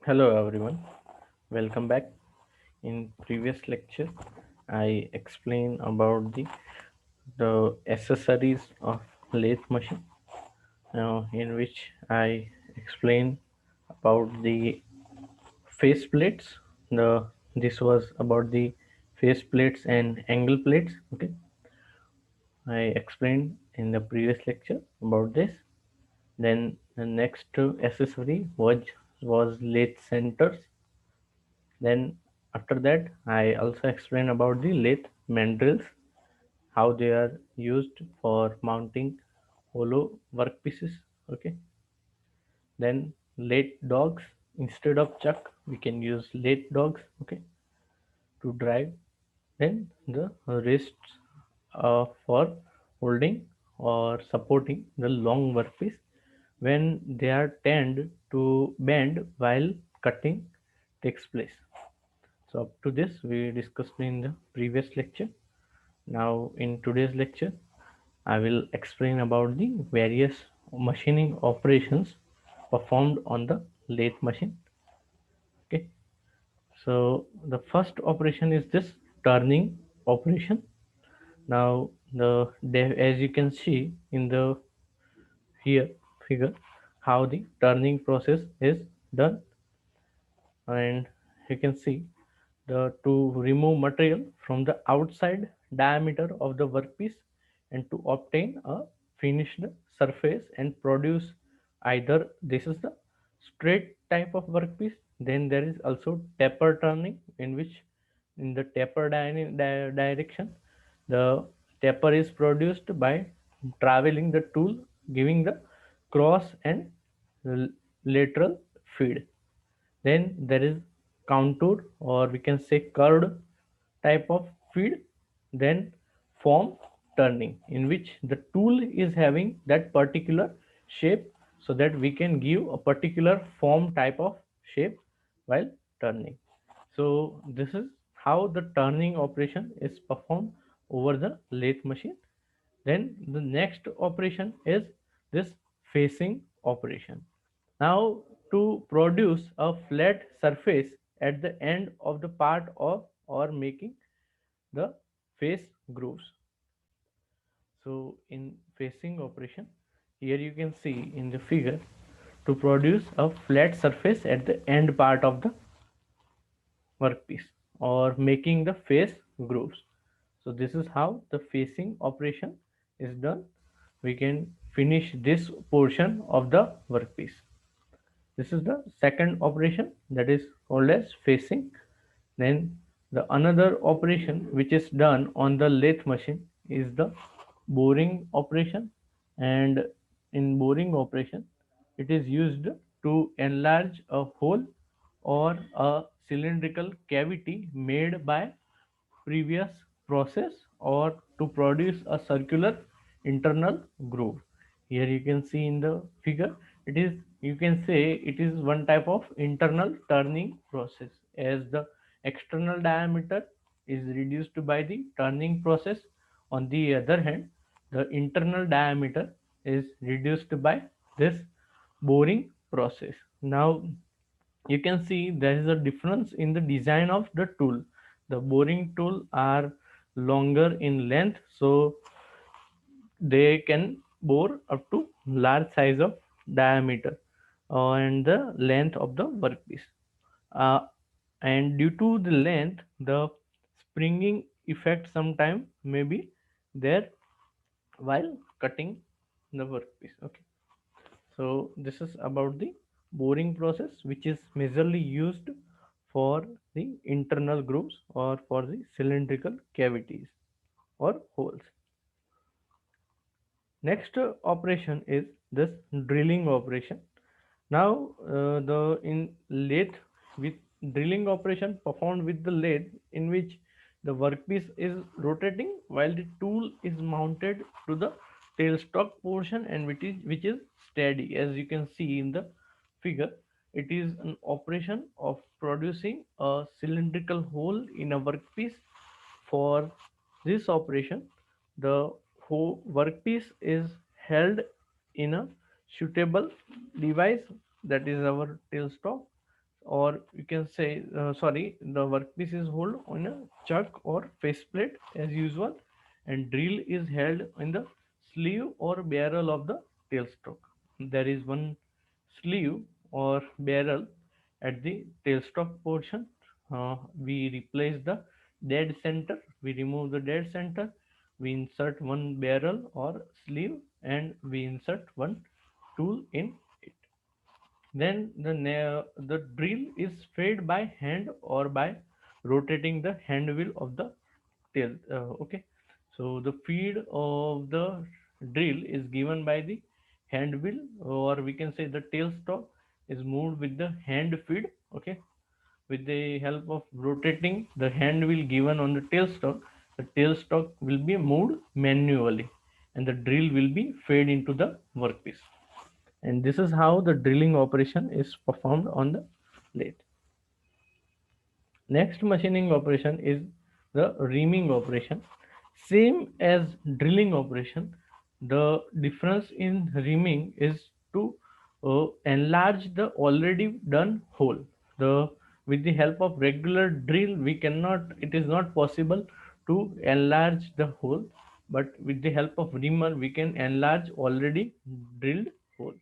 Hello everyone, welcome back. In previous lecture, I explained about the accessories of lathe machine. In which I explained about the face plates. The this was about the face plates and angle plates. Okay, I explained in the previous lecture about this. Then the next accessory was lathe centers. Then after that, I also explained about the lathe mandrels, how they are used for mounting hollow workpieces. Okay. Then lathe dogs, instead of chuck, we can use lathe dogs. Okay, to drive. Then the wrists for holding or supporting the long workpiece when they are tend to bend while cutting takes place. So up to this we discussed in the previous lecture. Now in today's lecture I will explain about the various machining operations performed on the lathe machine. Okay. So the first operation is this turning operation. Now as you can see in the here figure how the turning process is done, and you can see the to remove material from the outside diameter of the workpiece and to obtain a finished surface and produce either this is the straight type of workpiece. Then there is also taper turning, in which in the taper direction the taper is produced by traveling the tool, giving the cross and lateral feed. Then there is contour, or we can say curved type of feed. Then form turning, in which the tool is having that particular shape so that we can give a particular form type of shape while turning. So this is how the turning operation is performed over the lathe machine. Then the next operation is this facing operation. Now, to produce a flat surface at the end of the part of or making the face grooves. So in facing operation, here you can see in the figure, to produce a flat surface at the end part of the workpiece or making the face grooves. So this is how the facing operation is done. We can finish this portion of the workpiece. This is the second operation, that is called as facing. Then the another operation which is done on the lathe machine is the boring operation. And in boring operation, it is used to enlarge a hole or a cylindrical cavity made by previous process, or to produce a circular internal groove. Here you can see in the figure, it is, you can say it is one type of internal turning process, as the external diameter is reduced by the turning process. On the other hand, the internal diameter is reduced by this boring process. Now you can see there is a difference in the design of the tool. The boring tool are longer in length, so they can bore up to large size of diameter and the length of the workpiece. uh, and due to the length, the springing effect sometime may be there while cutting the workpiece. Okay, so this is about the boring process, which is majorly used for the internal grooves or for the cylindrical cavities or holes. Next operation is this drilling operation. Now the in lathe with drilling operation performed with the lathe, in which the workpiece is rotating while the tool is mounted to the tailstock portion, and which is steady. As you can see in the figure, it is an operation of producing a cylindrical hole in a workpiece. For this operation, the whole workpiece is held in a suitable device, that is our tailstock, or you can say, sorry, the workpiece is held on a chuck or faceplate as usual, and drill is held in the sleeve or barrel of the tailstock. There is one sleeve or barrel at the tailstock portion. We replace the dead center, we remove the dead center, we insert one barrel or sleeve, and we insert one tool in it. Then the drill is fed by hand or by rotating the hand wheel of the tail. Okay, so the feed of the drill is given by the hand wheel, or we can say the tail stalk is moved with the hand feed. Okay, with the help of rotating the hand wheel given on the tail stalk will be moved manually, and the drill will be fed into the workpiece. And this is how the drilling operation is performed on the lathe. Next machining operation is the reaming operation. Same as drilling operation, the difference in reaming is to enlarge the already done hole. The With the help of regular drill, we cannot. It is not possible to enlarge the hole, but with the help of reamer, we can enlarge already drilled hole.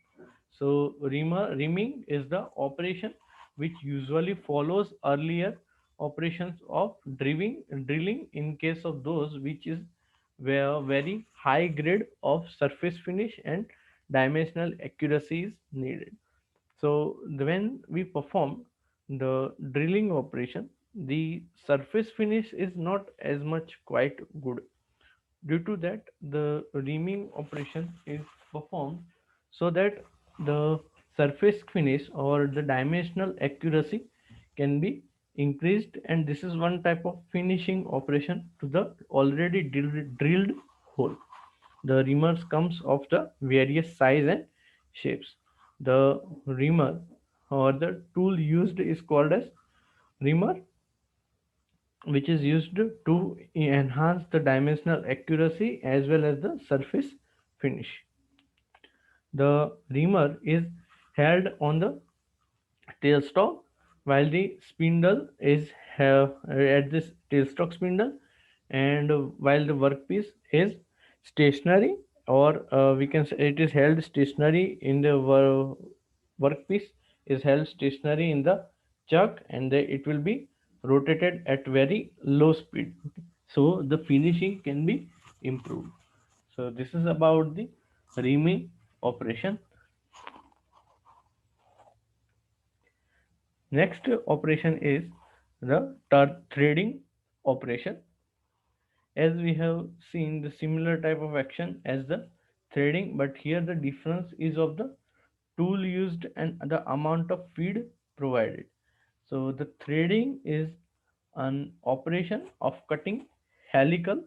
So reaming is the operation which usually follows earlier operations of drilling in case of those which is where very high grade of surface finish and dimensional accuracy is needed. So when we perform the drilling operation, the surface finish is not as much quite good. Due to that, the reaming operation is performed so that the surface finish or the dimensional accuracy can be increased, and this is one type of finishing operation to the already drilled hole. The reamers comes of the various size and shapes. The reamer or the tool used is called as reamer, which is used to enhance the dimensional accuracy as well as the surface finish. The reamer is held on the tailstock while the spindle is at this tailstock spindle, and while the workpiece is stationary, or we can say it is held stationary in the workpiece is held stationary in the chuck, and it will be rotated at very low speed. So the finishing can be improved. So this is about the reaming operation. Next operation is the threading operation. As we have seen the similar type of action as the threading, but here the difference is of the tool used and the amount of feed provided. So the threading is an operation of cutting helical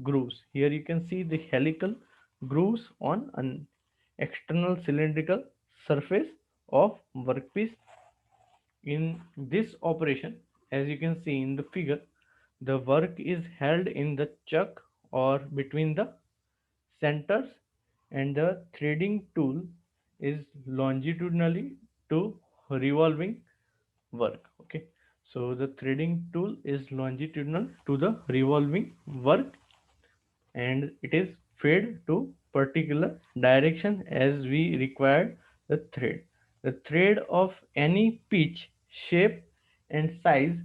grooves. Here you can see the helical grooves on an external cylindrical surface of workpiece. In this operation, as you can see in the figure, the work is held in the chuck or between the centers, and the threading tool is longitudinally to revolving work. Okay, so the threading tool is longitudinal to the revolving work, and it is fed to particular direction as we require the thread. The thread of any pitch, shape and size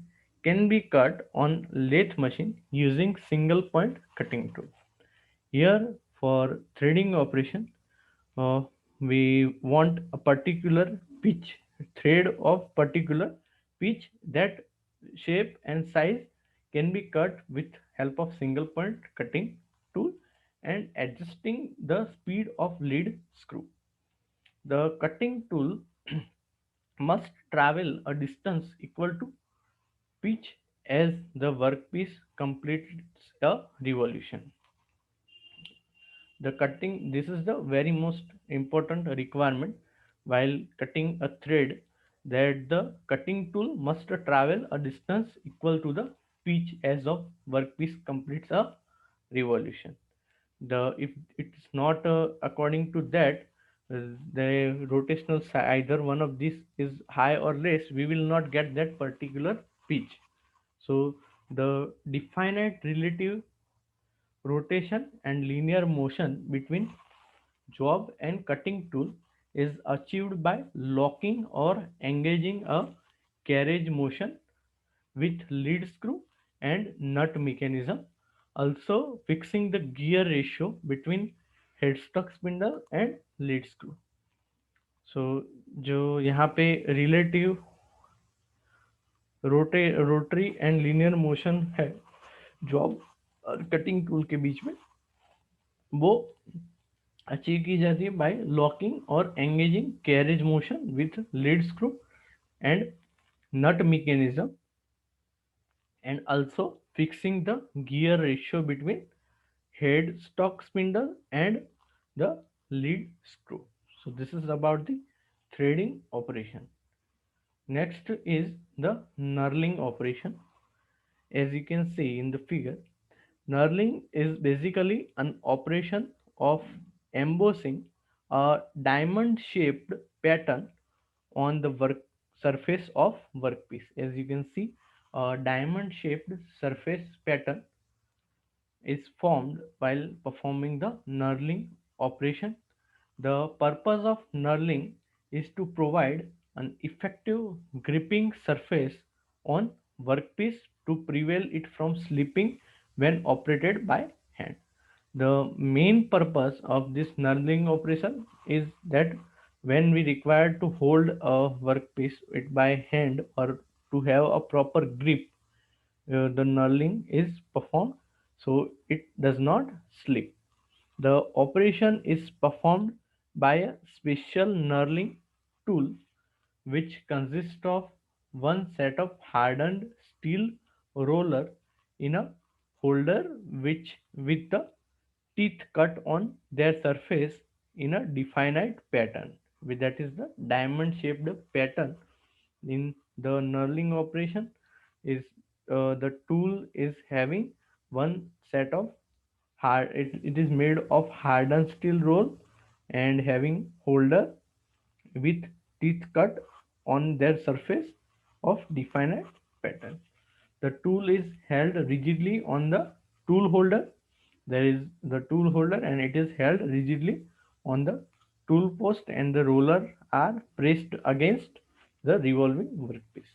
can be cut on lathe machine using single point cutting tool. Here for threading operation, uh, we want a particular pitch, thread of particular pitch, that shape and size can be cut with help of single point cutting tool and adjusting the speed of lead screw. The cutting tool must travel a distance equal to pitch as the workpiece completes a revolution. The cutting, this is the very most important requirement while cutting a thread, that the cutting tool must travel a distance equal to the pitch as of workpiece completes a revolution. The If it's not according to that, the rotational either one of these is high or less, we will not get that particular pitch. So the definite relative rotation and linear motion between job and cutting tool is achieved by locking or engaging a carriage motion with lead screw and nut mechanism, also fixing the gear ratio between headstock spindle and lead screw. सो जो यहाँ पे relative rotary and linear motion है job और cutting tool के बीच में, वो achieve की जाती है बाय लॉकिंग और engaging carriage motion with lead screw and nut mechanism, and also fixing the gear ratio between head stock spindle and the lead screw. So this is about the threading operation. Next is the knurling operation. As you can see in the figure, knurling is basically an operation of embossing a diamond shaped pattern on the work surface of workpiece. As you can see, a diamond shaped surface pattern is formed while performing the knurling operation. The purpose of knurling is to provide an effective gripping surface on workpiece to prevent it from slipping when operated by hand. The main purpose of this knurling operation is that when we require to hold a workpiece it by hand or to have a proper grip, the knurling is performed so it does not slip. The operation is performed by a special knurling tool which consists of one set of hardened steel roller in a holder which with the teeth cut on their surface in a definite pattern. That is the diamond shaped pattern in the knurling operation is the tool is having one set of it is made of hardened steel roll and having holder with teeth cut on their surface of definite pattern. The tool is held rigidly on the tool holder. There is the tool holder and it is held rigidly on the tool post and the roller are pressed against the revolving workpiece.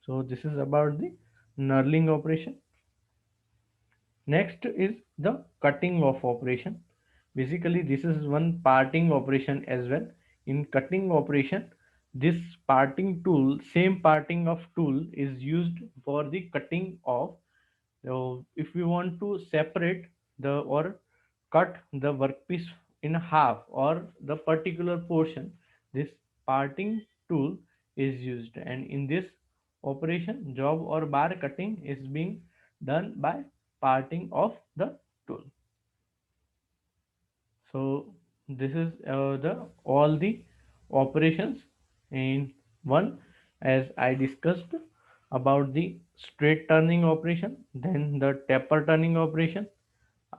So this is about the knurling operation. Next is the cutting off operation. Basically, this is one parting operation as well. In cutting operation, this parting tool, same parting of tool is used for the cutting of. So if we want to separate the or cut the workpiece in half or the particular portion, this parting tool is used, and in this operation job or bar cutting is being done by parting of the tool. So this is the all the operations in one, as I discussed about the straight turning operation, then the taper turning operation.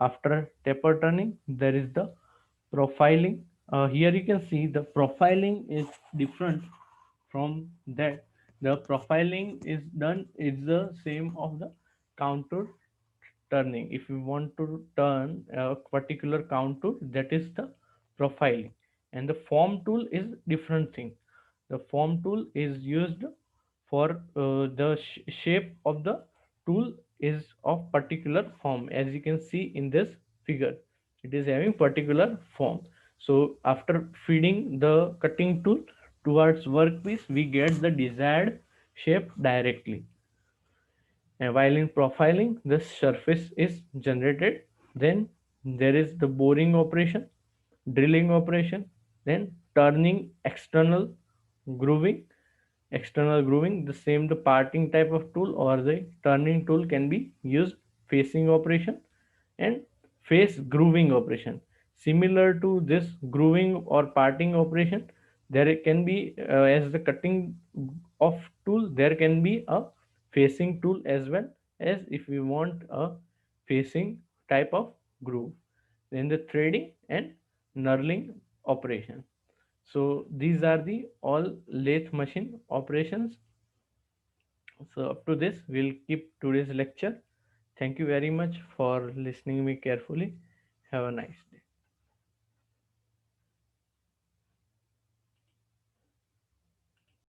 After taper turning there is the profiling. Here you can see the profiling is different from that. The profiling is done is the same of the counter turning. If you want to turn a particular contour, that is the profiling, and the form tool is different thing. The form tool is used for the shape of the tool is of particular form. As you can see in this figure, it is having particular form. So after feeding the cutting tool towards workpiece, we get the desired shape directly. And while in profiling, the surface is generated. Then there is the boring operation, drilling operation, then turning grooving, external grooving. The same the parting type of tool or the turning tool can be used facing operation and face grooving operation. Similar to this grooving or parting operation, there can be as the cutting of tool, there can be a facing tool as well, as if we want a facing type of groove. Then the threading and knurling operation. So these are the all lathe machine operations. So up to this, we'll keep today's lecture. Thank you very much for listening me carefully. Have a nice day.